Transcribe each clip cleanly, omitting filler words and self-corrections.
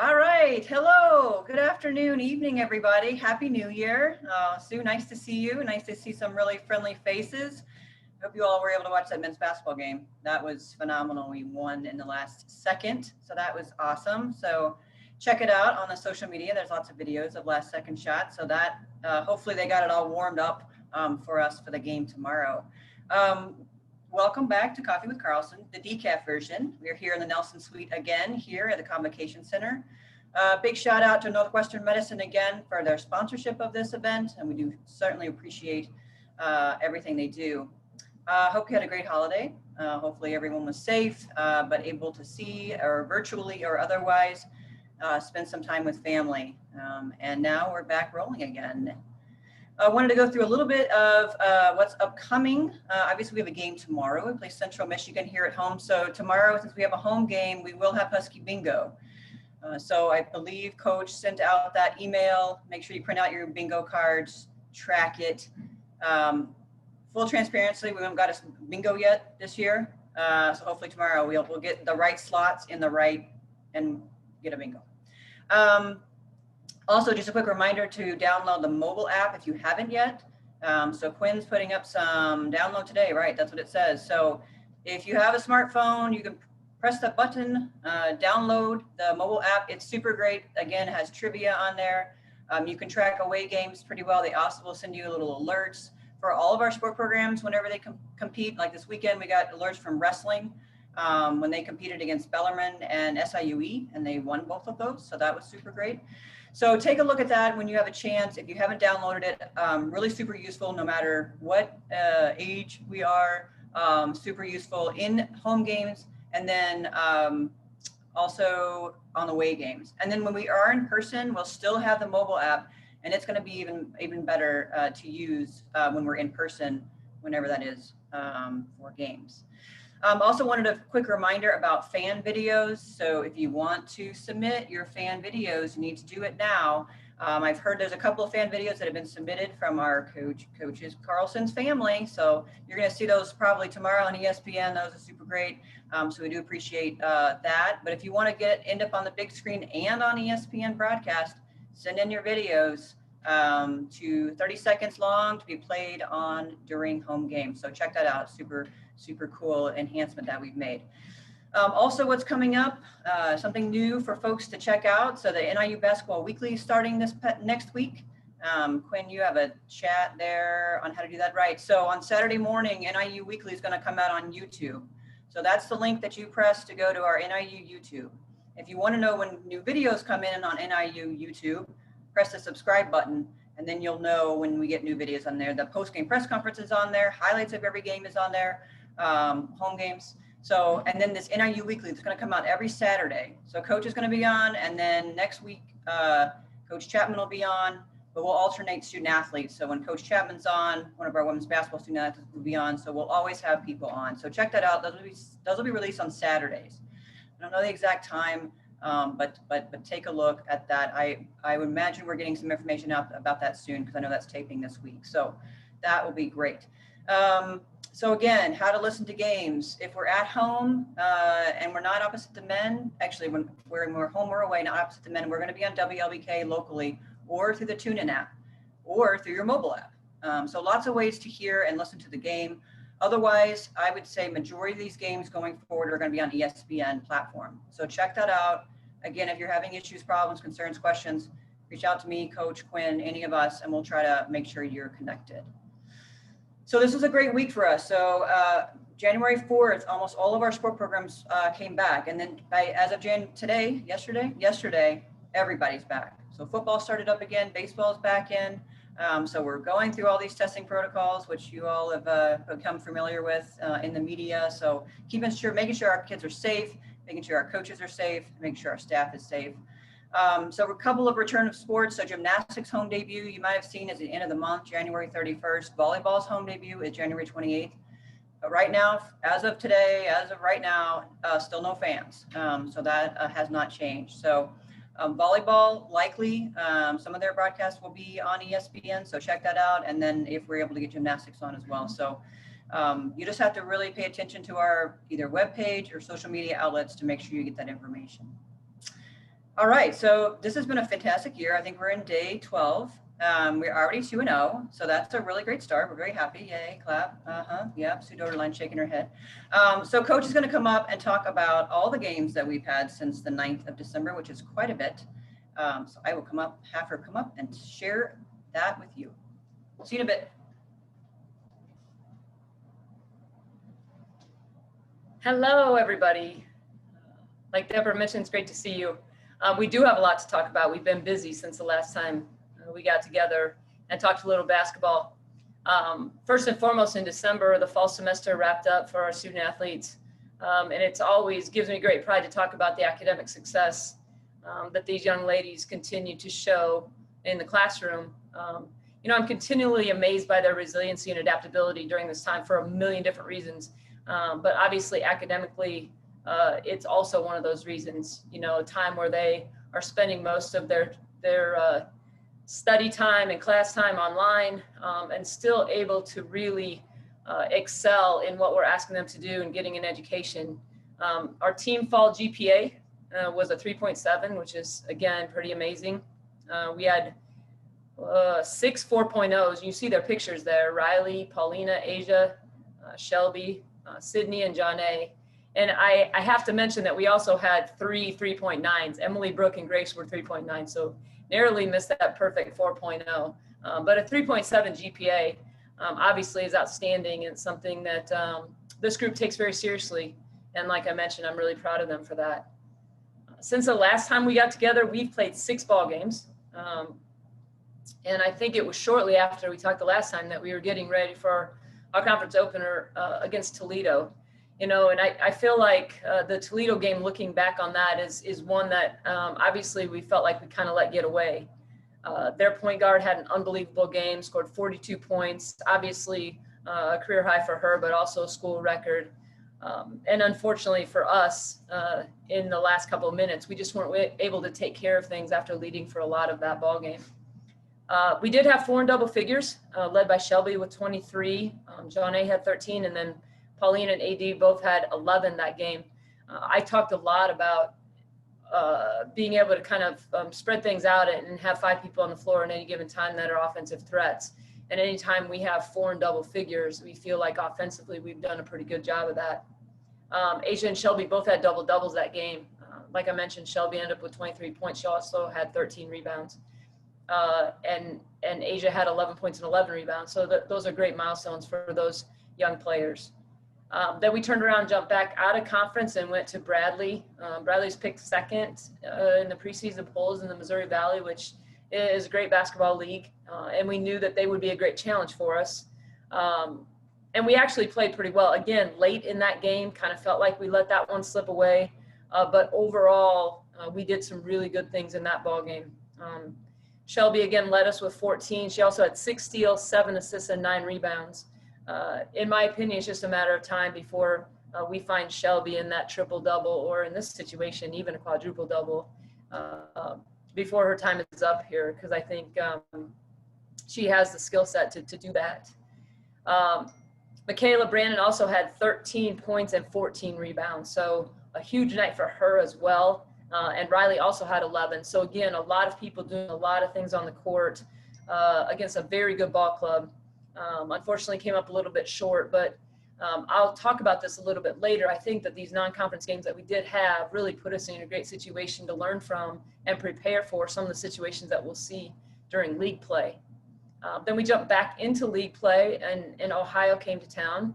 All right. Hello. Good afternoon, evening, everybody. Happy New Year. Sue, nice to see you. Nice to see some really friendly faces. Hope you all were able to watch that men's basketball game. That was phenomenal. We won in the last second, so that was awesome. So check it out on the social media. There's lots of videos of last second shots. So that hopefully they got it all warmed up for us for the game tomorrow. Welcome back to Coffee with Carlsen, the Decaf version. We're here in the Nelson Suite again here at the Convocation Center. Big shout out to Northwestern Medicine again for their sponsorship of this event, and we do certainly appreciate everything they do. Hope you had a great holiday. Hopefully everyone was safe, but able to see or virtually or otherwise spend some time with family. And now we're back rolling again. I wanted to go through a little bit of what's upcoming. Obviously, we have a game tomorrow. We play Central Michigan here at home. So tomorrow, since we have a home game, we will have Huskie Bingo. So I believe Coach sent out that email. Make sure you print out your bingo cards, track it. Full transparency, we haven't got a bingo yet this year. So hopefully tomorrow we'll get the right slots in the right and get a bingo. Also, just a quick reminder to download the mobile app if you haven't yet. So Quinn's putting up some download today, right? That's what it says. So if you have a smartphone, you can press the button, download the mobile app. It's super great. Again, it has trivia on there. You can track away games pretty well. They also will send you little alerts for all of our sport programs whenever they compete. Like this weekend, we got alerts from wrestling when they competed against Bellarmine and SIUE, and they won both of those. So that was super great. So take a look at that when you have a chance. If you haven't downloaded it, really super useful no matter what age we are, super useful in home games and then also on the away games. And then when we are in person, we'll still have the mobile app, and it's going to be even better to use when we're in person, whenever that is for games. Also wanted a quick reminder about fan videos. So if you want to submit your fan videos, you need to do it now. I've heard there's a couple of fan videos that have been submitted from our coaches Carlsen's family. So you're going to see those probably tomorrow on ESPN. Those are super great. So we do appreciate that. But if you want to end up on the big screen and on ESPN broadcast, send in your videos to 30 seconds long to be played on during home games. So check that out. Super cool enhancement that we've made. Also, what's coming up, something new for folks to check out. So the NIU Basketball Weekly is starting next week. Quinn, you have a chat there on how to do that right. So on Saturday morning, NIU Weekly is going to come out on YouTube. So that's the link that you press to go to our NIU YouTube. If you want to know when new videos come in on NIU YouTube, press the subscribe button, and then you'll know when we get new videos on there. The post-game press conference is on there. Highlights of every game is on there. Home games. So, and then this NIU Weekly is going to come out every Saturday. So Coach is going to be on, and then next week, Coach Chapman will be on, but we'll alternate student athletes. So when Coach Chapman's on, one of our women's basketball student athletes will be on. So we'll always have people on. So check that out. Those will be released on Saturdays. I don't know the exact time, but take a look at that. I would imagine we're getting some information out about that soon, because I know that's taping this week. So that will be great. So again, how to listen to games. If we're at home and we're not opposite the men, actually when we're home or away, not opposite the men, we're going to be on WLBK locally or through the TuneIn app or through your mobile app. So lots of ways to hear and listen to the game. Otherwise, I would say majority of these games going forward are going to be on ESPN platform. So check that out. Again, if you're having issues, problems, concerns, questions, reach out to me, Coach Quinn, any of us, and we'll try to make sure you're connected. So this was a great week for us. So January 4th, almost all of our sport programs came back. And then as of yesterday, everybody's back. So football started up again, baseball's back in. So we're going through all these testing protocols, which you all have become familiar with in the media. So making sure our kids are safe, making sure our coaches are safe, making sure our staff is safe. So a couple of return of sports. So gymnastics home debut, you might have seen is the end of the month, January 31st. Volleyball's home debut is January 28th. But right now, as of right now, still no fans. So that has not changed. So volleyball, likely, some of their broadcasts will be on ESPN. So check that out. And then if we're able to get gymnastics on as well. So you just have to really pay attention to our either webpage or social media outlets to make sure you get that information. All right, so this has been a fantastic year. I think we're in day 12. We're already 2-0, so that's a really great start. We're very happy. Yay, clap. Yep, Sue Doderline shaking her head. So Coach is going to come up and talk about all the games that we've had since the 9th of December, which is quite a bit. So I will have her come up and share that with you. See you in a bit. Hello, everybody. Like Deborah mentioned, it's great to see you. We do have a lot to talk about. We've been busy since the last time we got together and talked a little basketball. First and foremost, in December, the fall semester wrapped up for our student athletes. And it's always gives me great pride to talk about the academic success that these young ladies continue to show in the classroom. You know, I'm continually amazed by their resiliency and adaptability during this time for a million different reasons. But obviously academically, it's also one of those reasons, you know, a time where they are spending most of their study time and class time online, and still able to really excel in what we're asking them to do and getting an education. Our team fall GPA was a 3.7, which is, again, pretty amazing. We had 6 4.0s. You see their pictures there: Riley, Paulina, Asia, Shelby, Sydney, and John A. And I have to mention that we also had 3 3.9s. Emily, Brooke, and Grace were 3.9, so narrowly missed that perfect 4.0. But a 3.7 GPA obviously is outstanding and something that this group takes very seriously. And like I mentioned, I'm really proud of them for that. Since the last time we got together, we've played 6 ball games. And I think it was shortly after we talked the last time that we were getting ready for our conference opener against Toledo. You know, and I feel like the Toledo game, looking back on that, is one that obviously we felt like we kind of let get away. Their point guard had an unbelievable game, scored 42 points, obviously a career high for her, but also a school record. And unfortunately for us, in the last couple of minutes, we just weren't able to take care of things after leading for a lot of that ball game. We did have 4 in double figures, led by Shelby with 23. John A had 13, and then Pauline and AD both had 11 that game. I talked a lot about being able to kind of spread things out and have 5 people on the floor at any given time that are offensive threats. And anytime we have 4 in double figures, we feel like offensively we've done a pretty good job of that. Asia and Shelby both had double doubles that game. Like I mentioned, Shelby ended up with 23 points. She also had 13 rebounds. And Asia had 11 points and 11 rebounds. So those are great milestones for those young players. Then we turned around, jumped back out of conference and went to Bradley. Bradley's picked second in the preseason polls in the Missouri Valley, which is a great basketball league. And we knew that they would be a great challenge for us. And we actually played pretty well. Again, late in that game, kind of felt like we let that one slip away. But overall, we did some really good things in that ball game. Shelby again led us with 14. She also had 6 steals, 7 assists, and 9 rebounds. In my opinion, it's just a matter of time before we find Shelby in that triple-double, or in this situation, even a quadruple-double, before her time is up here, because I think she has the skill set to do that. Michaela Brandon also had 13 points and 14 rebounds, so a huge night for her as well. And Riley also had 11. So again, a lot of people doing a lot of things on the court against a very good ball club. Unfortunately came up a little bit short, but I'll talk about this a little bit later. I think that these non-conference games that we did have really put us in a great situation to learn from and prepare for some of the situations that we'll see during league play. Then we jumped back into league play, and Ohio came to town.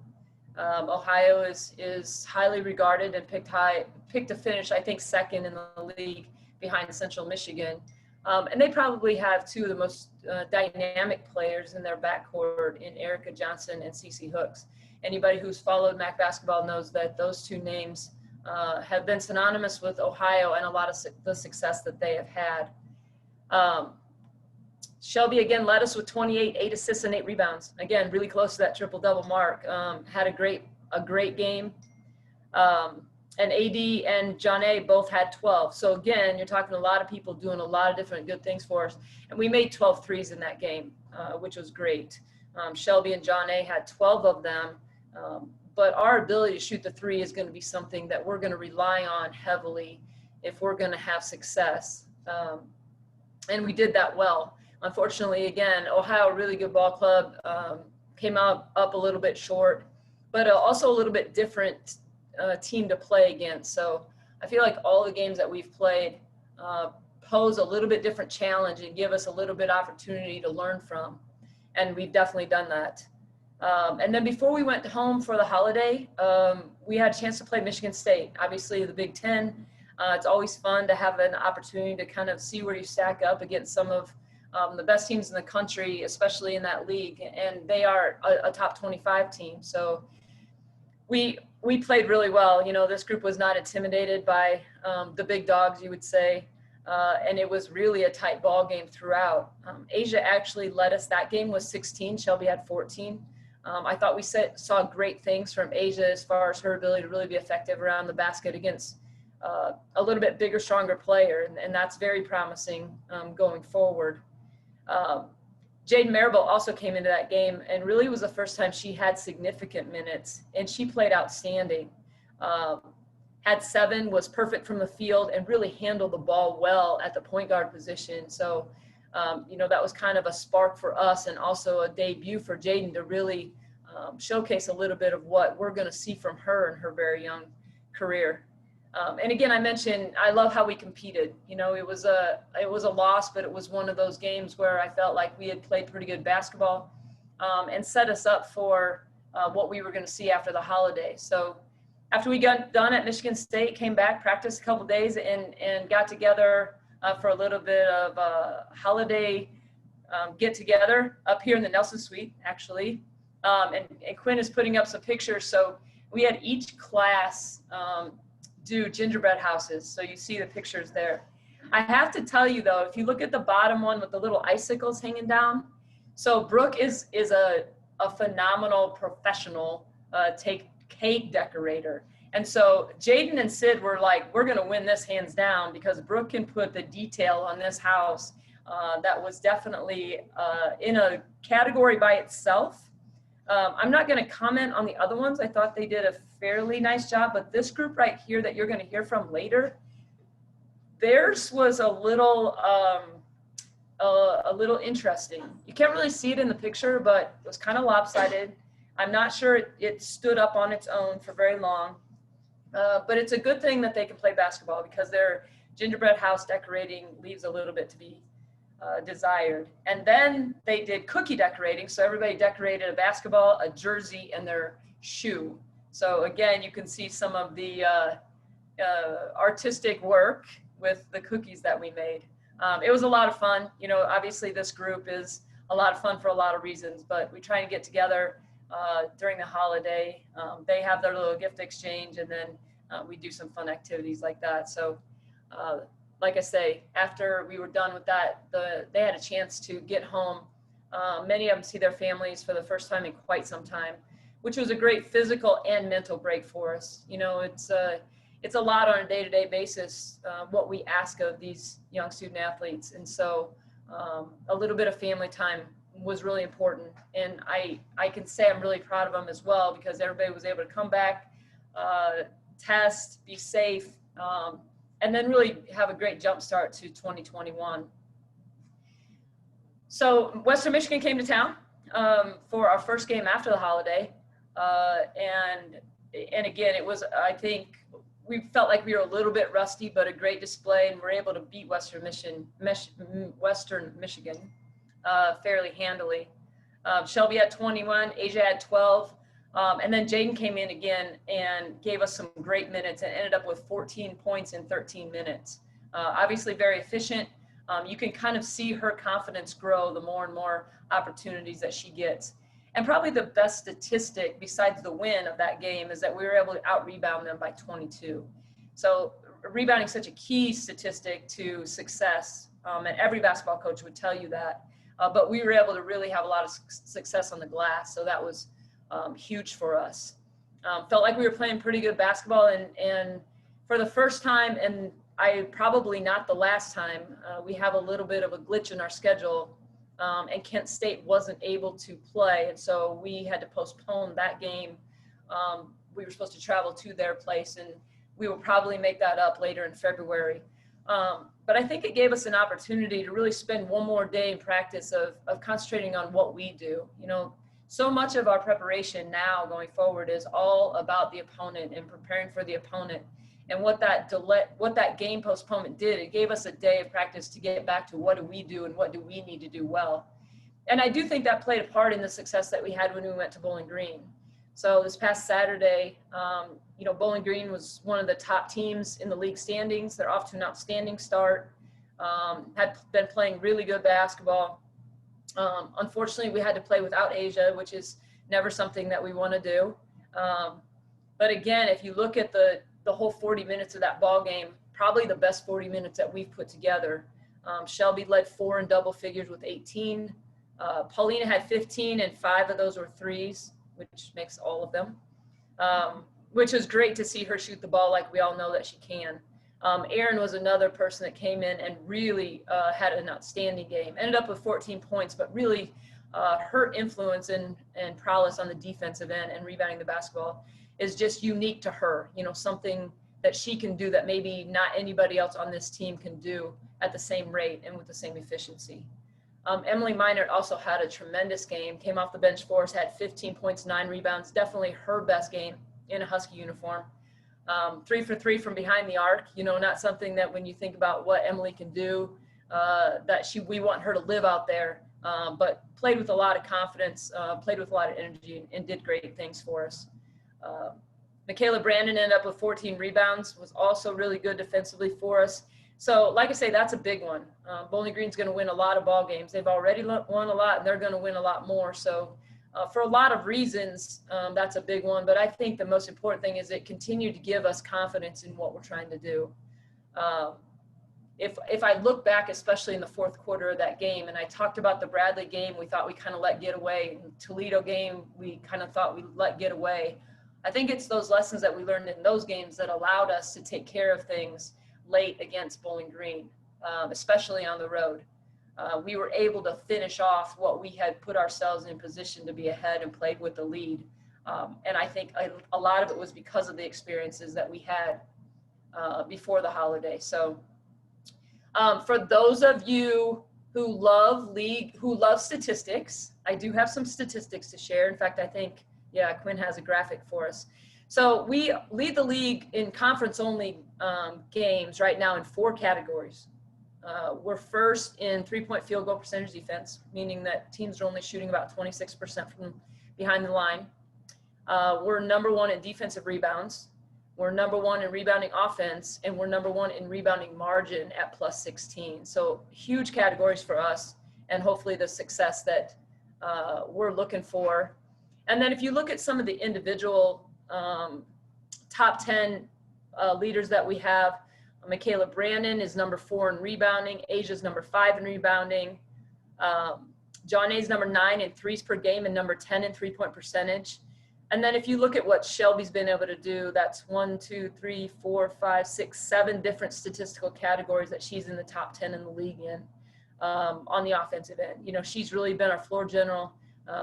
Ohio is highly regarded and picked to finish, I think, second in the league behind Central Michigan. And they probably have 2 of the most dynamic players in their backcourt in Erica Johnson and Cece Hooks. Anybody who's followed MAC basketball knows that those 2 names have been synonymous with Ohio and a lot of the success that they have had. Shelby again led us with 28, 8 assists and 8 rebounds. Again, really close to that triple-double mark. Had a great game. And AD and John A both had 12. So again, you're talking a lot of people doing a lot of different good things for us. And we made 12 threes in that game, which was great. Shelby and John A had 12 of them. But our ability to shoot the 3 is going to be something that we're going to rely on heavily if we're going to have success. And we did that well. Unfortunately, again, Ohio, really good ball club, came up a little bit short, but also a little bit different team to play against. So I feel like all the games that we've played pose a little bit different challenge and give us a little bit opportunity to learn from. And we've definitely done that. And then before we went home for the holiday, we had a chance to play Michigan State, obviously the Big Ten. It's always fun to have an opportunity to kind of see where you stack up against some of the best teams in the country, especially in that league. And they are a top 25 team. So we played really well. You know, this group was not intimidated by the big dogs, you would say. And it was really a tight ball game throughout. Asia actually led us that game with 16. Shelby had 14. I thought we saw great things from Asia as far as her ability to really be effective around the basket against a little bit bigger, stronger player. And that's very promising going forward. Jaden Maribel also came into that game and really was the first time she had significant minutes, and she played outstanding. Had 7, was perfect from the field, and really handled the ball well at the point guard position. So, you know, that was kind of a spark for us and also a debut for Jaden to really showcase a little bit of what we're going to see from her in her very young career. And again, I mentioned, I love how we competed. You know, it was a loss, but it was one of those games where I felt like we had played pretty good basketball and set us up for what we were going to see after the holiday. So after we got done at Michigan State, came back, practiced a couple days, and got together for a little bit of a holiday get together up here in the Nelson Suite, actually. And Quinn is putting up some pictures. So we had each class do gingerbread houses. So you see the pictures there. I have to tell you though, if you look at the bottom one with the little icicles hanging down, so Brooke is a phenomenal professional cake decorator. And so Jaden and Sid were like, we're going to win this hands down because Brooke can put the detail on this house. That was definitely in a category by itself. I'm not going to comment on the other ones. I thought they did a fairly nice job, but this group right here that you're going to hear from later, theirs was a little interesting. You can't really see it in the picture, but it was kind of lopsided. I'm not sure it stood up on its own for very long, but it's a good thing that they can play basketball because their gingerbread house decorating leaves a little bit to be desired. And then they did cookie decorating. So everybody decorated a basketball, a jersey, and their shoe. So again, you can see some of the artistic work with the cookies that we made. It was a lot of fun. You know, obviously this group is a lot of fun for a lot of reasons, but we try to get together during the holiday. They have their little gift exchange, and then we do some fun activities like that. So like I say, after we were done with that, they had a chance to get home. Many of them see their families for the first time in quite some time, which was a great physical and mental break for us. You know, it's a lot on a day-to-day basis, what we ask of these young student athletes. And so a little bit of family time was really important. And I can say I'm really proud of them as well because everybody was able to come back, test, be safe, and then really have a great jump start to 2021. So Western Michigan came to town for our first game after the holiday. And again, it was, I think, we felt like we were a little bit rusty, but a great display, and we're able to beat Western Michigan fairly handily. Shelby had 21, Asia had 12. And then Jaden came in again and gave us some great minutes and ended up with 14 points in 13 minutes. Obviously very efficient. You can kind of see her confidence grow the more and more opportunities that she gets. And probably the best statistic besides the win of that game is that we were able to out-rebound them by 22. So rebounding is such a key statistic to success, and every basketball coach would tell you that. But we were able to really have a lot of success on the glass, so that was huge for us. Felt like we were playing pretty good basketball, and for the first time, and probably not the last time, we have a little bit of a glitch in our schedule, and Kent State wasn't able to play, and so we had to postpone that game. We were supposed to travel to their place, and we will probably make that up later in February. But I think it gave us an opportunity to really spend one more day in practice of concentrating on what we do. You know, so much of our preparation now going forward is all about the opponent and preparing for the opponent. And what that game postponement did, it gave us a day of practice to get back to what do we do and what do we need to do well. And I do think that played a part in the success that we had when we went to Bowling Green. So this past Saturday, you know, Bowling Green was one of the top teams in the league standings. They're off to an outstanding start, had been playing really good basketball. Unfortunately, we had to play without Asia, which is never something that we want to do. But again, if you look at the whole 40 minutes of that ball game, probably the best 40 minutes that we've put together. Shelby led 4 in double figures with 18. Paulina had 15, and 5 of those were threes, which makes all of them, which was great to see her shoot the ball like we all know that she can. Erin was another person that came in and really had an outstanding game. Ended up with 14 points, but really her influence and prowess on the defensive end and rebounding the basketball is just unique to her. You know, something that she can do that maybe not anybody else on this team can do at the same rate and with the same efficiency. Emily Minert also had a tremendous game, came off the bench for us, had 15 points, 9 rebounds, definitely her best game in a Husky uniform. 3 for 3 from behind the arc, you know, not something that when you think about what Emily can do, we want her to live out there, but played with a lot of confidence, played with a lot of energy, and did great things for us. Michaela Brandon ended up with 14 rebounds, was also really good defensively for us. So like I say, that's a big one. Bowling Green's going to win a lot of ball games. They've already won a lot, and they're going to win a lot more. So for a lot of reasons, that's a big one. But I think the most important thing is it continued to give us confidence in what we're trying to do. If I look back, especially in the fourth quarter of that game, and I talked about the Bradley game, we thought we kind of let get away. In Toledo game, we kind of thought we let get away. I think it's those lessons that we learned in those games that allowed us to take care of things late against Bowling Green, especially on the road. We were able to finish off what we had put ourselves in position to be ahead and played with the lead. And I think a lot of it was because of the experiences that we had before the holiday. So for those of you who love statistics, I do have some statistics to share. In fact, I think, yeah, Quinn has a graphic for us. So we lead the league in conference-only games right now in 4 categories. We're first in three-point field goal percentage defense, meaning that teams are only shooting about 26% from behind the line. We're number 1 in defensive rebounds. We're number 1 in rebounding offense, and we're number 1 in rebounding margin at plus 16. So huge categories for us, and hopefully the success that we're looking for. And then if you look at some of the individual top 10 leaders that we have, Michaela Brandon is number 4 in rebounding. Asia's number 5 in rebounding. John A's number 9 in threes per game and number 10 in 3-point percentage. And then if you look at what Shelby's been able to do, that's 7 different statistical categories that she's in the top 10 in the league in on the offensive end. You know, she's really been our floor general,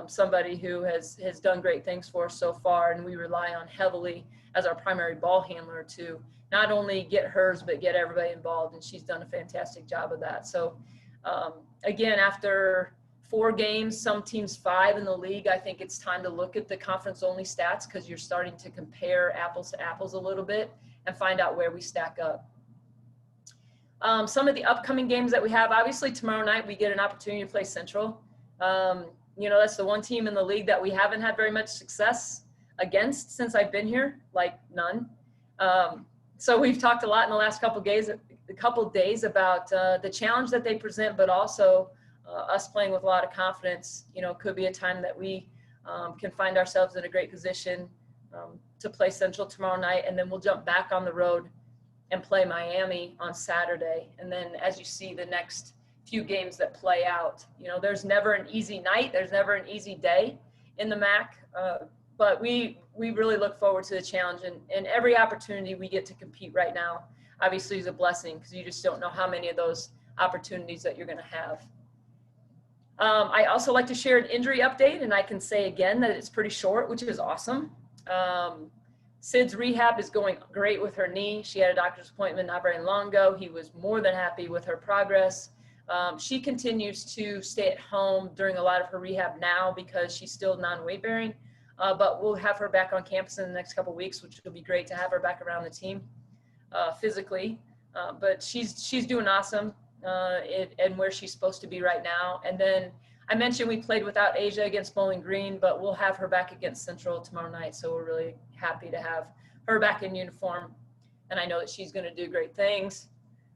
somebody who has done great things for us so far, and we rely on heavily as our primary ball handler to not only get hers, but get everybody involved, and she's done a fantastic job of that. So again, after 4 games, some teams 5 in the league, I think it's time to look at the conference-only stats because you're starting to compare apples to apples a little bit and find out where we stack up. Some of the upcoming games that we have, obviously tomorrow night we get an opportunity to play Central. You know, that's the one team in the league that we haven't had very much success against since I've been here, like none. So we've talked a lot in the last couple days about the challenge that they present, but also us playing with a lot of confidence. You know, it could be a time that we can find ourselves in a great position to play Central tomorrow night, and then we'll jump back on the road and play Miami on Saturday. And then as you see the next few games that play out, you know, there's never an easy night, there's never an easy day in the MAC, but we really look forward to the challenge, and every opportunity we get to compete right now obviously is a blessing because you just don't know how many of those opportunities that you're going to have. I also like to share an injury update, and I can say again that it's pretty short, which is awesome. Sid's rehab is going great with her knee. She had a doctor's appointment not very long ago. He was more than happy with her progress. She continues to stay at home during a lot of her rehab now because she's still non-weight bearing, but we'll have her back on campus in the next couple of weeks, which will be great to have her back around the team physically. But she's doing awesome and where she's supposed to be right now. And then I mentioned we played without Asia against Bowling Green, but we'll have her back against Central tomorrow night. So we're really happy to have her back in uniform. And I know that she's going to do great things.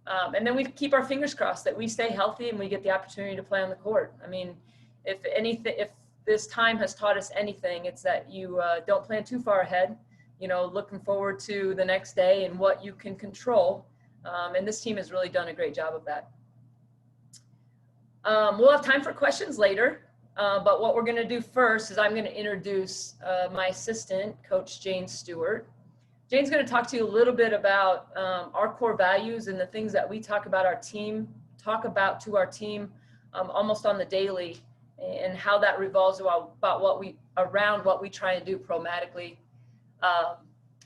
And then we keep our fingers crossed that we stay healthy and we get the opportunity to play on the court. I mean, if this time has taught us anything, it's that you don't plan too far ahead, looking forward to the next day and what you can control. And this team has really done a great job of that. We'll have time for questions later, but what we're going to do first is I'm going to introduce my assistant, Coach Jane Stewart. Jane's going to talk to you a little bit about our core values and the things that we talk about to our team almost on the daily, and how that revolves around what we try and do programmatically.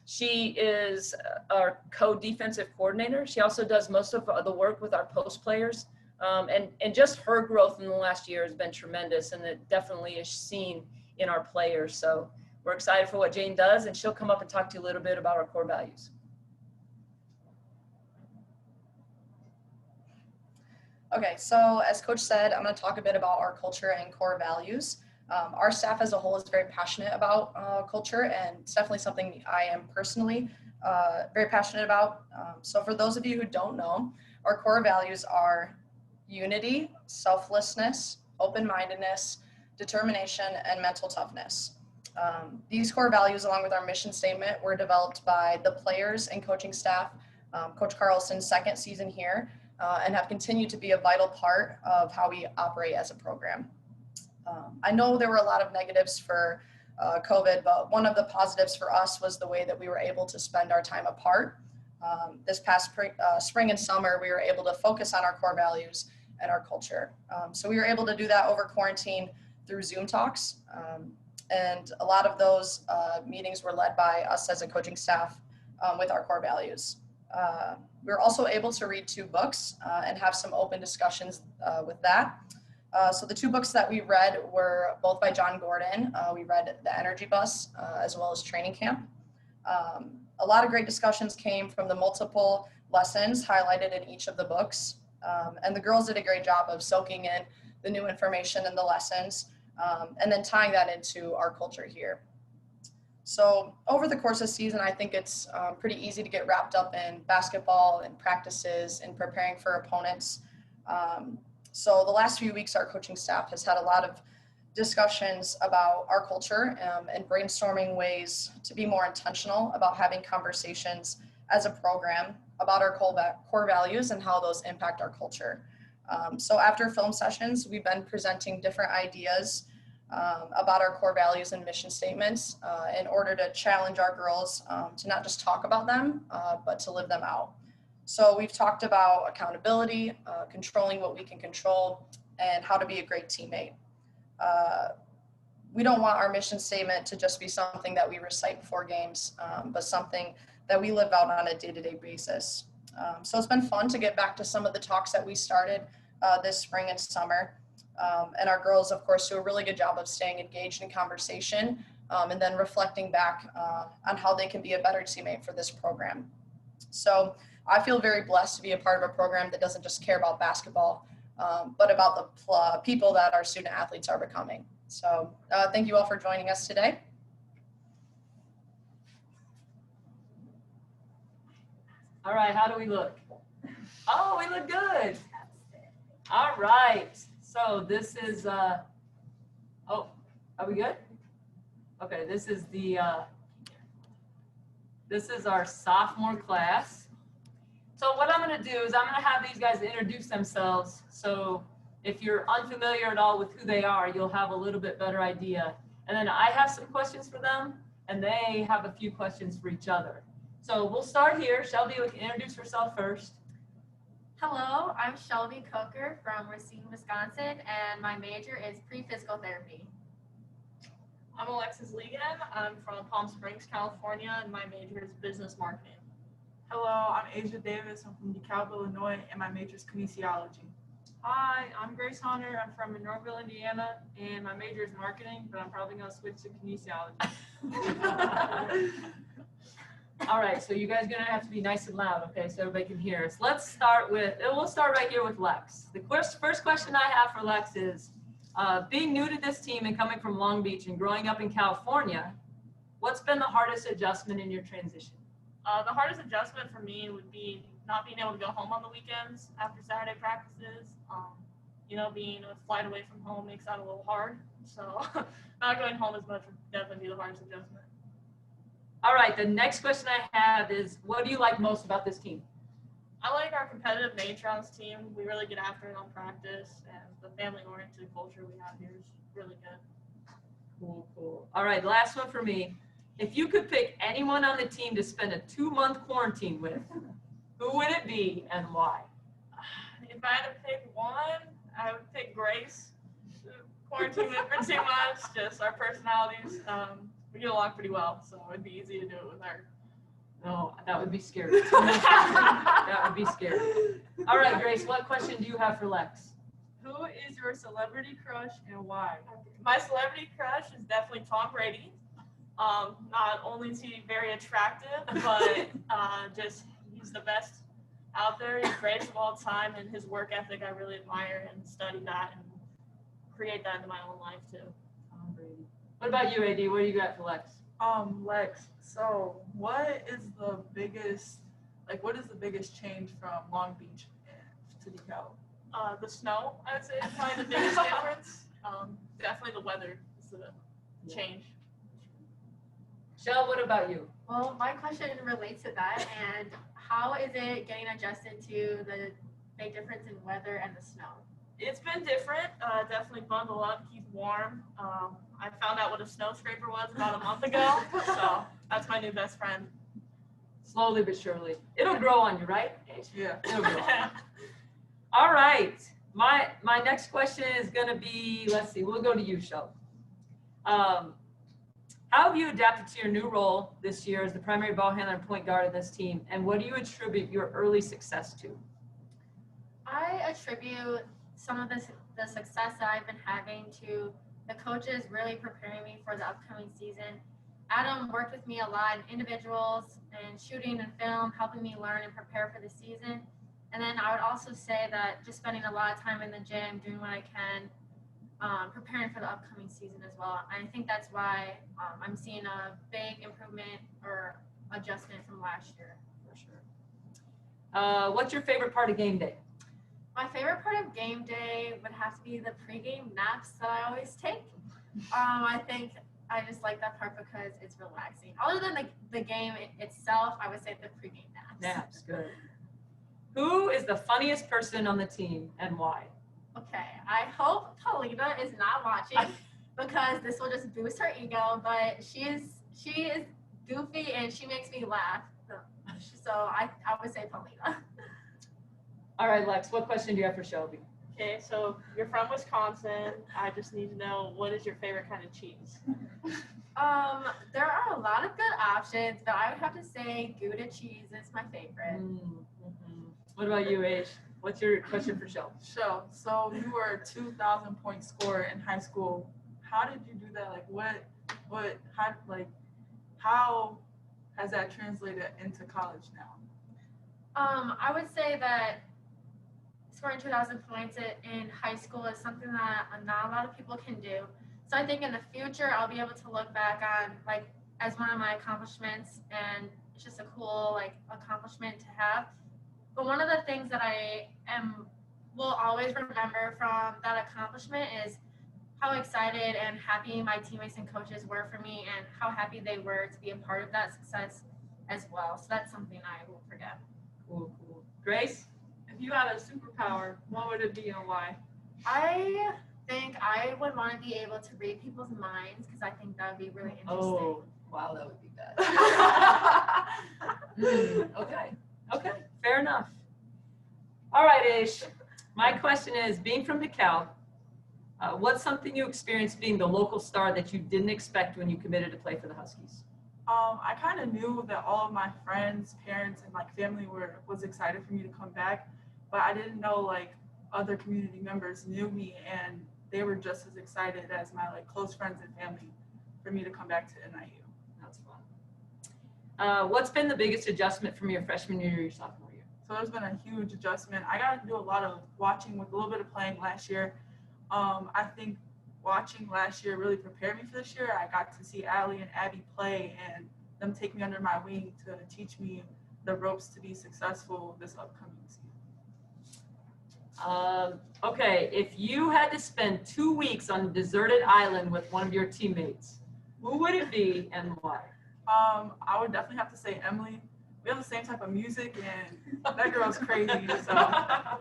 She is our co-defensive coordinator. She also does most of the work with our post players. And just her growth in the last year has been tremendous, and it definitely is seen in our players. So we're excited for what Jane does, and she'll come up and talk to you a little bit about our core values. Okay, so as Coach said, I'm going to talk a bit about our culture and core values. Our staff as a whole is very passionate about culture, and it's definitely something I am personally very passionate about. So for those of you who don't know, our core values are unity, selflessness, open-mindedness, determination, and mental toughness. These core values, along with our mission statement, were developed by the players and coaching staff, Coach Carlsen's second season here, and have continued to be a vital part of how we operate as a program. I know there were a lot of negatives for COVID, but one of the positives for us was the way that we were able to spend our time apart. This past spring and summer, we were able to focus on our core values and our culture. So we were able to do that over quarantine through Zoom talks. And a lot of those meetings were led by us as a coaching staff with our core values. We were also able to read 2 books and have some open discussions with that. So the 2 books that we read were both by John Gordon. We read The Energy Bus as well as Training Camp. A lot of great discussions came from the multiple lessons highlighted in each of the books. And the girls did a great job of soaking in the new information and the lessons, and then tying that into our culture here. So over the course of the season, I think it's pretty easy to get wrapped up in basketball and practices and preparing for opponents. So the last few weeks, our coaching staff has had a lot of discussions about our culture and brainstorming ways to be more intentional about having conversations as a program about our core values and how those impact our culture. So after film sessions, we've been presenting different ideas about our core values and mission statements in order to challenge our girls to not just talk about them, but to live them out. So we've talked about accountability, controlling what we can control, and how to be a great teammate. We don't want our mission statement to just be something that we recite before games, but something that we live out on a day-to-day basis. So it's been fun to get back to some of the talks that we started this spring and summer. And our girls, of course, do a really good job of staying engaged in conversation and then reflecting back on how they can be a better teammate for this program. So I feel very blessed to be a part of a program that doesn't just care about basketball, but about the people that our student athletes are becoming. So thank you all for joining us today. All right, how do we look? Oh, we look good. All right, so this is, oh, are we good? Okay, this is our sophomore class. So what I'm gonna do is I'm gonna have these guys introduce themselves. So if you're unfamiliar at all with who they are, you'll have a little bit better idea. And then I have some questions for them, and they have a few questions for each other. So we'll start here. Shelby, introduce herself first. Hello, I'm Chelby Koker from Racine, Wisconsin, and my major is pre-physical therapy. I'm Alexis Legan. I'm from Palm Springs, California, and my major is business marketing. Hello, I'm Asia Davis. I'm from Dekalb, Illinois, and my major is kinesiology. Hi, I'm Grace Hunter. I'm from Monroeville, Indiana, and my major is marketing, but I'm probably going to switch to kinesiology. All right, so you guys are gonna have to be nice and loud, okay, so everybody can hear us. We'll start right here with Lex. The first question I have for Lex is, being new to this team and coming from Long Beach and growing up in California, what's been the hardest adjustment in your transition? The hardest adjustment for me would be not being able to go home on the weekends after Saturday practices. Being a flight away from home makes that a little hard. So not going home as much would definitely be the hardest adjustment. All right, the next question I have is, what do you like most about this team? I like our competitive nature on this team. We really get after it on practice, and the family-oriented culture we have here is really good. Cool. All right, last one for me. If you could pick anyone on the team to spend a 2-month quarantine with, who would it be and why? If I had to pick one, I would pick Grace. Quarantine with her too much, just our personalities. We get along pretty well, so it'd be easy to do it with her. No, that would be scary. That would be scary. All right, Grace, what question do you have for Lex? Who is your celebrity crush and why? My celebrity crush is definitely Tom Brady. Not only is he very attractive, but just he's the best out there. He's the greatest of all time, and his work ethic I really admire and study that and create that into my own life too. Tom Brady. What about you, AD? What do you got for Lex? Lex, so what is the biggest change from Long Beach to Dekalb? The snow, I would say, is probably the biggest difference. Definitely the weather is the change. Shell, what about you? Well, my question relates to that, and how is it getting adjusted to the big difference in weather and the snow? It's been different. Definitely bundle up, keep warm. I found out what a snow scraper was about a month ago, so that's my new best friend. Slowly but surely. It'll grow on you, right? Yeah. It'll grow on you. All right. My next question is going to be, let's see, we'll go to you, Shell. How have you adapted to your new role this year as the primary ball handler and point guard of this team, and what do you attribute your early success to? I attribute some of the success that I've been having to the coaches really preparing me for the upcoming season. Adam worked with me a lot in individuals and shooting and film, helping me learn and prepare for the season. And then I would also say that just spending a lot of time in the gym, doing what I can, preparing for the upcoming season as well. And I think that's why I'm seeing a big improvement or adjustment from last year, for sure. What's your favorite part of game day? My favorite part of game day would have to be the pregame naps that I always take. I think I just like that part because it's relaxing. Other than the game itself, I would say the pregame naps. Naps, good. Who is the funniest person on the team and why? Okay, I hope Paulina is not watching because this will just boost her ego, but she is goofy and she makes me laugh. So I would say Paulina. All right, Lex, what question do you have for Shelby? Okay, so you're from Wisconsin. I just need to know, what is your favorite kind of cheese? There are a lot of good options, but I would have to say Gouda cheese is my favorite. Mm-hmm. What about you, Age? What's your question for Shelby? So you were a 2,000 point scorer in high school. How did you do that? How has that translated into college now? I would say that scoring 2,000 points in high school is something that not a lot of people can do. So I think in the future, I'll be able to look back on as one of my accomplishments, and it's just a cool accomplishment to have. But one of the things that I will always remember from that accomplishment is how excited and happy my teammates and coaches were for me, and how happy they were to be a part of that success as well. So that's something I won't forget. Cool. Grace? If you had a superpower, what would it be and why? I think I would want to be able to read people's minds because I think that would be really interesting. Oh, wow, that would be bad. Okay, fair enough. All right, Ish. My question is, being from Dekalb, What's something you experienced being the local star that you didn't expect when you committed to play for the Huskies? I kind of knew that all of my friends, parents, and like family was excited for me to come back, but I didn't know like other community members knew me and they were just as excited as my like close friends and family for me to come back to NIU. That's fun. What's been the biggest adjustment from your freshman year to your sophomore year? So there's been a huge adjustment. I got to do a lot of watching with a little bit of playing last year. I think watching last year really prepared me for this year. I got to see Allie and Abby play and them take me under my wing to teach me the ropes to be successful this upcoming season. Okay, if you had to spend 2 weeks on a deserted island with one of your teammates, who would it be and why? I would definitely have to say Emily. We have the same type of music and that girl's crazy, so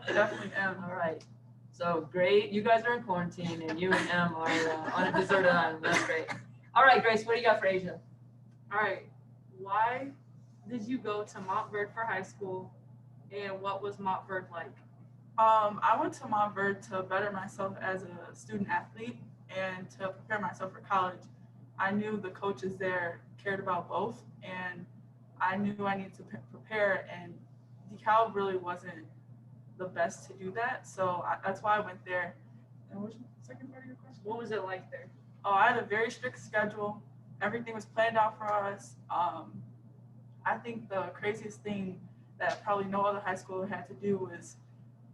definitely Em. All right. So great. You guys are in quarantine and you and Em are on a deserted island. That's great. All right, Grace, what do you got for Asia? All right. Why did you go to Montverde for high school, and what was Montverde like? I went to Montverde to better myself as a student athlete and to prepare myself for college. I knew the coaches there cared about both, and I knew I needed to prepare, and Dekalb really wasn't the best to do that, so that's why I went there. And what's the second part of your question? What was it like there? Oh, I had a very strict schedule. Everything was planned out for us. I think the craziest thing that probably no other high school had to do was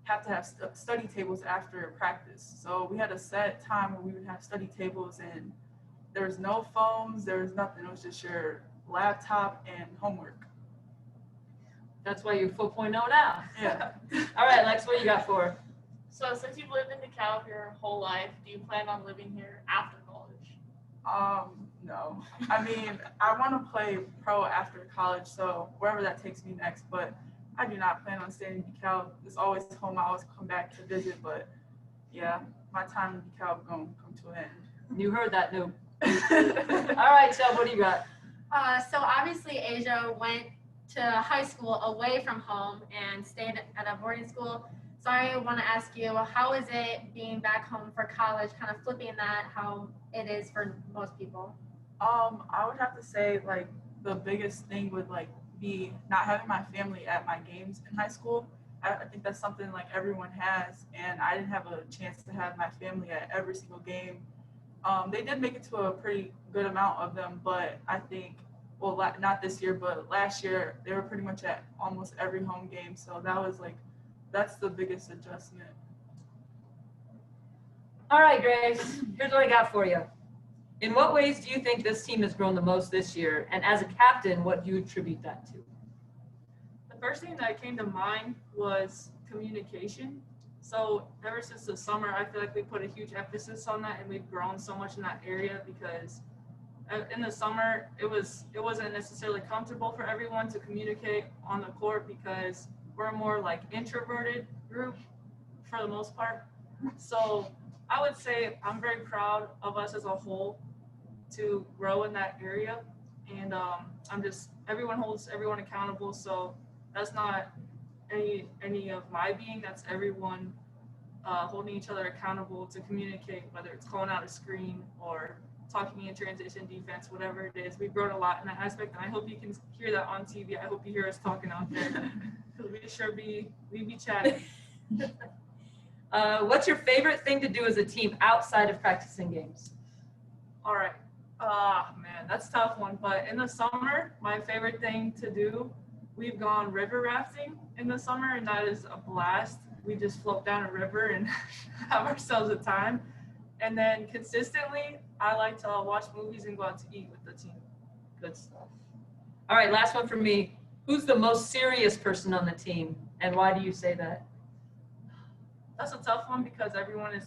have to have study tables after practice. So we had a set time where we would have study tables, and there was no phones, there was nothing. It was just your laptop and homework. That's why you're 4.0 now. Yeah. All right, Lex, what you got for her? So since you've lived in Dekalb your whole life, do you plan on living here after college? No. I mean, I want to play pro after college, so wherever that takes me next, but I do not plan on staying in Dekalb. It's always home. I always come back to visit, but yeah, my time in Dekalb going to come to an end. You heard that, noob. All right, Chel, what do you got? So obviously Asia went to high school away from home and stayed at a boarding school. So I want to ask you, how is it being back home for college, kind of flipping that, how it is for most people? I would have to say like the biggest thing would like be not having my family at my games in high school. I think that's something like everyone has, and I didn't have a chance to have my family at every single game. They did make it to a pretty good amount of them, but I think, well, not this year, but last year, they were pretty much at almost every home game. So that was like, that's the biggest adjustment. All right, Grace, here's what I got for you. In what ways do you think this team has grown the most this year? And as a captain, what do you attribute that to? The first thing that came to mind was communication. So ever since the summer, I feel like we put a huge emphasis on that, and we've grown so much in that area because in the summer, it wasn't necessarily comfortable for everyone to communicate on the court because we're a more like introverted group for the most part. So I would say I'm very proud of us as a whole to grow in that area, and everyone holds everyone accountable. So that's not any of my being. That's everyone holding each other accountable to communicate, whether it's calling out a screen or talking in transition defense, whatever it is. We've grown a lot in that aspect, and I hope you can hear that on TV. I hope you hear us talking out there because we be chatting. What's your favorite thing to do as a team outside of practicing games? All right. Man, that's a tough one. But in the summer, my favorite thing to do, we've gone river rafting in the summer, and that is a blast. We just float down a river and have ourselves a time. And then consistently, I like to watch movies and go out to eat with the team. Good stuff. All right, last one from me. Who's the most serious person on the team, and why do you say that? That's a tough one because everyone is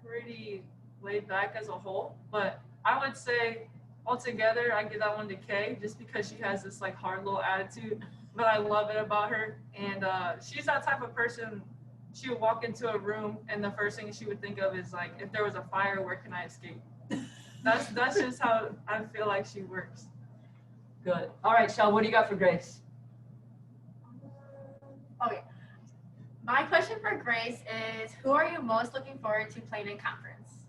pretty laid back as a whole. But I would say altogether, I give that one to Kay just because she has this like hard little attitude, but I love it about her. And she's that type of person. She would walk into a room and the first thing she would think of is like, if there was a fire, where can I escape? That's just how I feel like she works. Good. All right, Shel, what do you got for Grace? Okay. My question for Grace is, who are you most looking forward to playing in conference?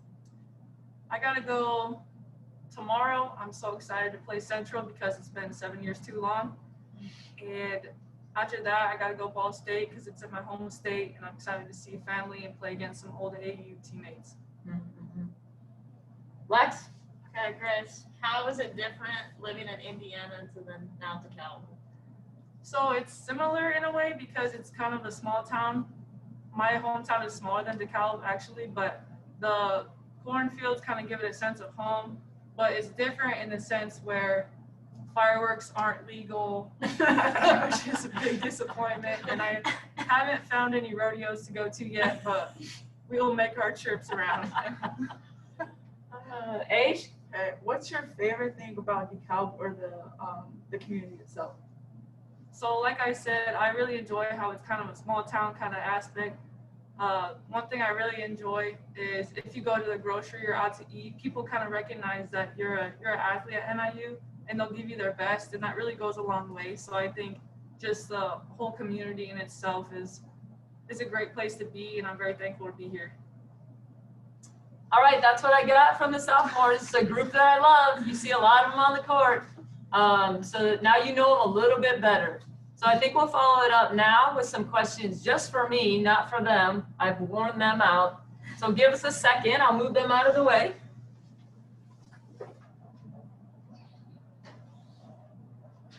I gotta go tomorrow. I'm so excited to play Central because it's been 7 years too long. And after that, I gotta go Ball State because it's in my home state, and I'm excited to see family and play against some old AU teammates. Mm-hmm. Lex? Okay, Grace, how is it different living in Indiana to then now Dekalb? So it's similar in a way because it's kind of a small town. My hometown is smaller than Dekalb actually, but the cornfields kind of give it a sense of home. But it's different in the sense where fireworks aren't legal, which is a big disappointment. And I haven't found any rodeos to go to yet, but we will make our trips around. Age? What's your favorite thing about DeKalb or the community itself? So like I said, I really enjoy how it's kind of a small town kind of aspect. One thing I really enjoy is if you go to the grocery or out to eat, people kind of recognize that you're an athlete at NIU, and they'll give you their best, and that really goes a long way. So I think just the whole community in itself is a great place to be, and I'm very thankful to be here. All right, that's what I got from the sophomores. It's a group that I love. You see a lot of them on the court. So now you know them a little bit better. So I think we'll follow it up now with some questions just for me, not for them. I've worn them out. So give us a second. I'll move them out of the way.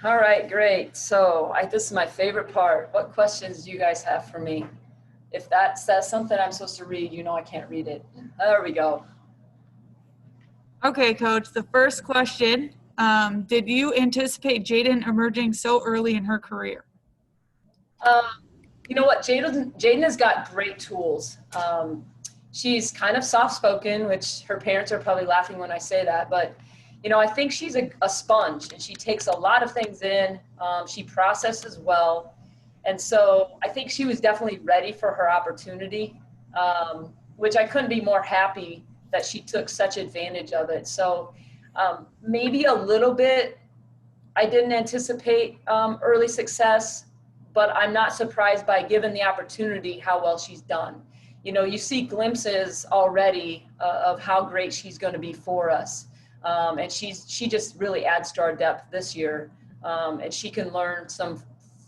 All right, great. So this is my favorite part. What questions do you guys have for me? If that says something I'm supposed to read, you know I can't read it. There we go. Okay, Coach, the first question, did you anticipate Jaden emerging so early in her career? You know what, Jaden has got great tools. She's kind of soft-spoken, which her parents are probably laughing when I say that, but you know, I think she's a sponge, and she takes a lot of things in. She processes well. And so I think she was definitely ready for her opportunity, which I couldn't be more happy that she took such advantage of it. So maybe a little bit, I didn't anticipate early success, but I'm not surprised by, given the opportunity, how well she's done. You know, you see glimpses already of how great she's going to be for us. And she just really adds to our depth this year. And she can learn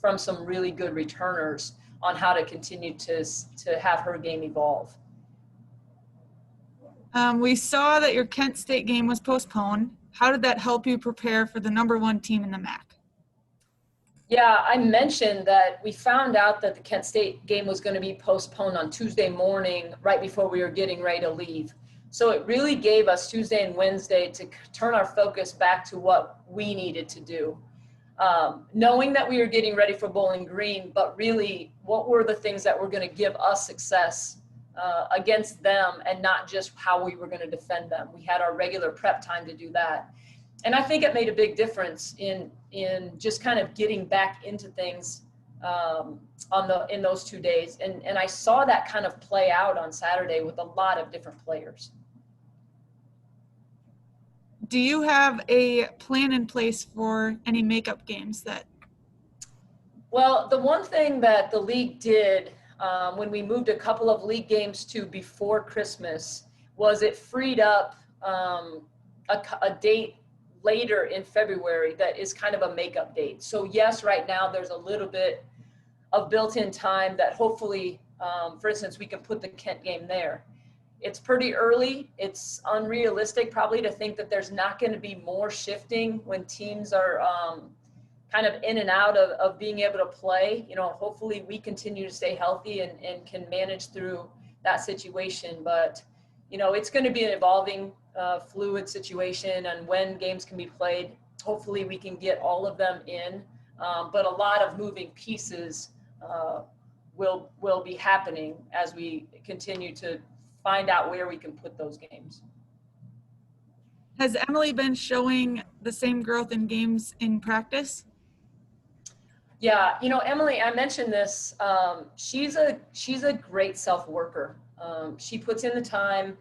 from some really good returners on how to continue to have her game evolve. We saw that your Kent State game was postponed. How did that help you prepare for the #1 team in the MAC? Yeah, I mentioned that we found out that the Kent State game was going to be postponed on Tuesday morning, right before we were getting ready to leave. So it really gave us Tuesday and Wednesday to turn our focus back to what we needed to do. Knowing that we were getting ready for Bowling Green, but really what were the things that were going to give us success against them, and not just how we were going to defend them. We had our regular prep time to do that. And I think it made a big difference in just kind of getting back into things in those 2 days. And I saw that kind of play out on Saturday with a lot of different players. Do you have a plan in place for any makeup games that? Well, the one thing that the league did when we moved a couple of league games to before Christmas was it freed up a date later in February that is kind of a makeup date. So yes, right now there's a little bit of built-in time that hopefully, for instance, we can put the Kent game there. It's pretty early. It's unrealistic probably to think that there's not going to be more shifting when teams are kind of in and out of being able to play. You know, hopefully we continue to stay healthy and can manage through that situation. But, you know, it's going to be an evolving, fluid situation on when games can be played. Hopefully we can get all of them in, but a lot of moving pieces will be happening as we continue to find out where we can put those games. Has Emily been showing the same growth in games in practice? Yeah, you know, Emily, I mentioned this. She's a great self-worker. She puts in the time,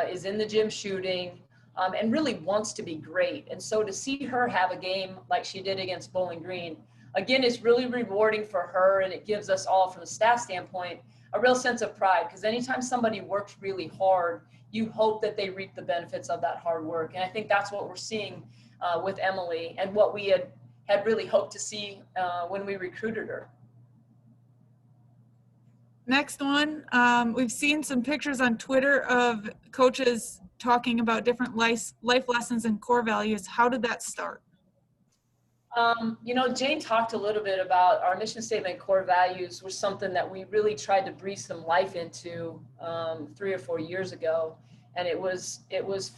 is in the gym shooting, and really wants to be great. And so to see her have a game like she did against Bowling Green, again, is really rewarding for her, and it gives us all, from the staff standpoint, a real sense of pride, because anytime somebody works really hard, you hope that they reap the benefits of that hard work. And I think that's what we're seeing with Emily, and what we had really hoped to see when we recruited her. Next one, we've seen some pictures on Twitter of coaches talking about different life lessons and core values. How did that start? You know, Jane talked a little bit about our mission statement, core values, was something that we really tried to breathe some life into 3 or 4 years ago. And it was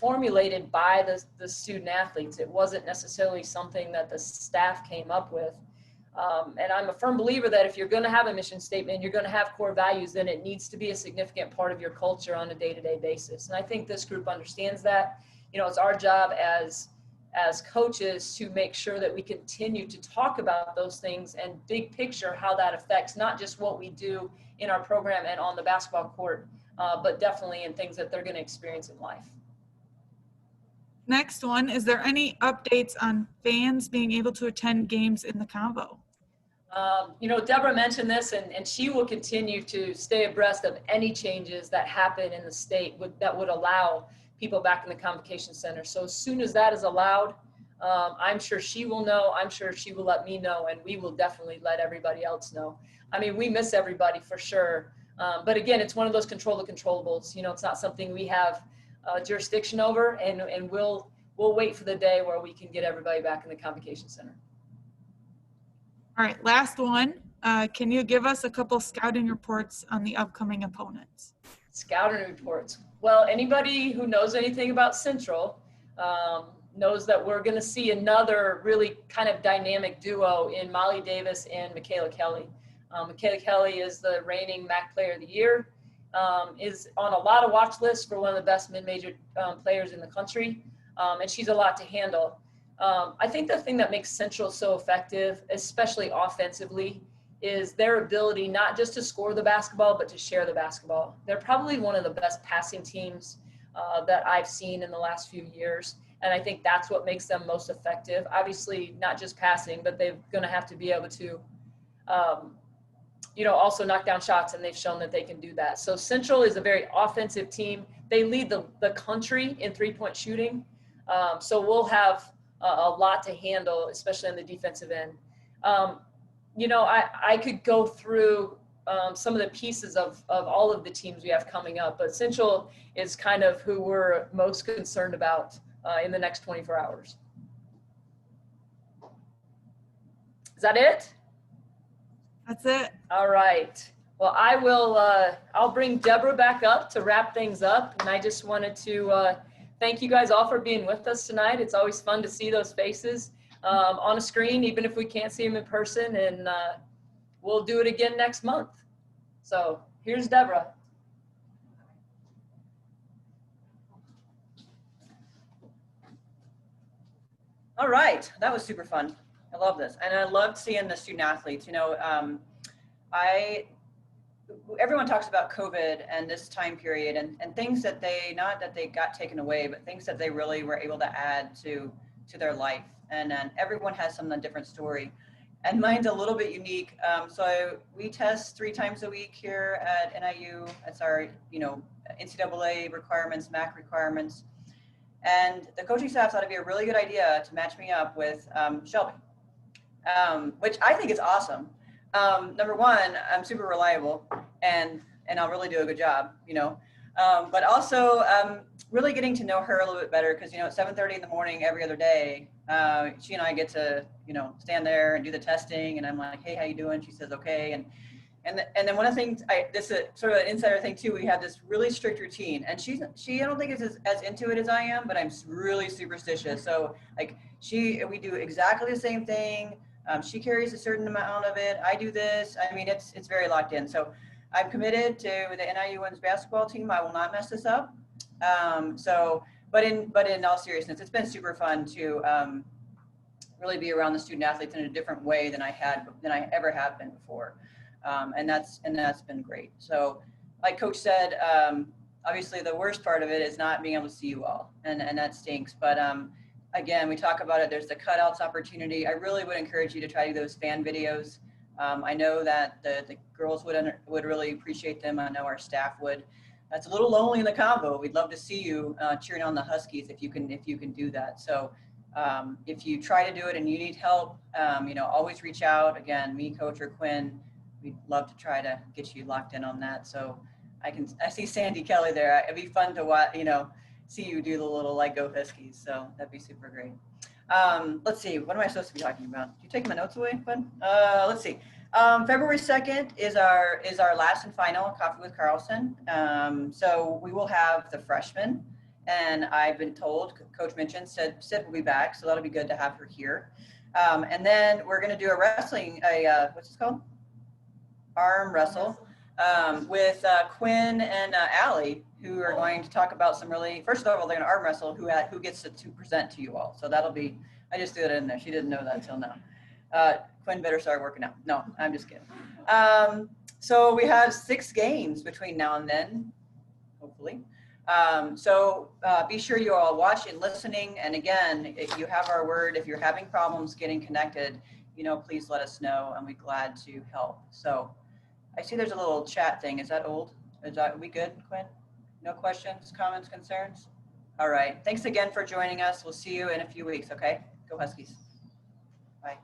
formulated by the student athletes. It wasn't necessarily something that the staff came up with. And I'm a firm believer that if you're going to have a mission statement, you're going to have core values, then it needs to be a significant part of your culture on a day-to-day basis. And I think this group understands that. You know, it's our job as coaches to make sure that we continue to talk about those things and big picture how that affects not just what we do in our program and on the basketball court, but definitely in things that they're going to experience in life. Next one, is there any updates on fans being able to attend games in the Convo? You know, Deborah mentioned this, and she will continue to stay abreast of any changes that happen in the state that would allow people back in the Convocation Center. So as soon as that is allowed, I'm sure she will know. I'm sure she will let me know, and we will definitely let everybody else know. I mean, we miss everybody for sure. But again, it's one of those control the controllables. You know, it's not something we have jurisdiction over, and we'll wait for the day where we can get everybody back in the Convocation Center. All right, last one. Can you give us a couple scouting reports on the upcoming opponents? Scouting reports. Well, anybody who knows anything about Central knows that we're going to see another really kind of dynamic duo in Molly Davis and Michaela Kelly. Michaela Kelly is the reigning MAC Player of the Year, is on a lot of watch lists for one of the best mid-major players in the country, and she's a lot to handle. I think the thing that makes Central so effective, especially offensively, is their ability not just to score the basketball, but to share the basketball. They're probably one of the best passing teams that I've seen in the last few years. And I think that's what makes them most effective. Obviously, not just passing, but they're going to have to be able to, you know, also knock down shots, and they've shown that they can do that. So Central is a very offensive team. They lead the country in three-point shooting. So we'll have a lot to handle, especially on the defensive end. You know, I could go through some of the pieces of all of the teams we have coming up, but Central is kind of who we're most concerned about in the next 24 hours. Is that it? That's it. All right. Well, I will, I'll bring Deborah back up to wrap things up. And I just wanted to thank you guys all for being with us tonight. It's always fun to see those faces on a screen, even if we can't see them in person, and we'll do it again next month. So here's Deborah. All right, that was super fun. I love this, and I loved seeing the student athletes. You know, everyone talks about COVID and this time period, and things that not that they got taken away, but things that they really were able to add to their life. And then everyone has some different story, and mine's a little bit unique. So we test 3 times a week here at NIU. That's our, you know, NCAA requirements, MAC requirements. And the coaching staff thought it'd be a really good idea to match me up with Shelby, which I think is awesome. Number one, I'm super reliable, and I'll really do a good job, you know. But also really getting to know her a little bit better, because, you know, at 7:30 in the morning every other day, she and I get to, you know, stand there and do the testing, and I'm like, hey, how you doing? She says, okay. And then one of the things, this is sort of an insider thing too, we have this really strict routine, and she I don't think is as into it as I am, but I'm really superstitious. So like we do exactly the same thing. She carries a certain amount of it. I do this. I mean, it's very locked in. So I'm committed to the NIU women's basketball team. I will not mess this up. But in all seriousness, it's been super fun to really be around the student athletes in a different way than I ever have been before. And that's been great. So like Coach said, obviously the worst part of it is not being able to see you all, and that stinks. But again, we talk about it. There's the cutouts opportunity. I really would encourage you to try to do those fan videos. I know that the girls would really appreciate them. I know our staff would. that's a little lonely in the convo. We'd love to see you cheering on the Huskies if you can do that. So if you try to do it and you need help, always reach out. Again, me, Coach, or Quinn, we'd love to try to get you locked in on that. So I see Sandy Kelly there. It'd be fun to watch, see you do the little go Huskies. So that'd be super great. Let's see, what am I supposed to be talking about? Did you take my notes away, Quinn? Let's see. February 2nd is our last and final Coffee with Carlsen. So we will have the freshmen, and I've been told, Coach mentioned, said will be back, so that'll be good to have her here. And then we're going to do a wrestling, what's this called? Arm wrestle with Quinn and Allie, who are going to talk about some really, first of all, they're going to arm wrestle who gets to present to you all. So that'll be, I just threw it in there. She didn't know that till now. Quinn better start working out. No, I'm just kidding. So we have 6 games between now and then, hopefully. So be sure you're all watching, listening. And again, if you have our word, if you're having problems getting connected, please let us know, and we're glad to help. So I see there's a little chat thing. Is that old? Are we good, Quinn? No questions, comments, concerns? All right. Thanks again for joining us. We'll see you in a few weeks, okay? Go Huskies. Bye.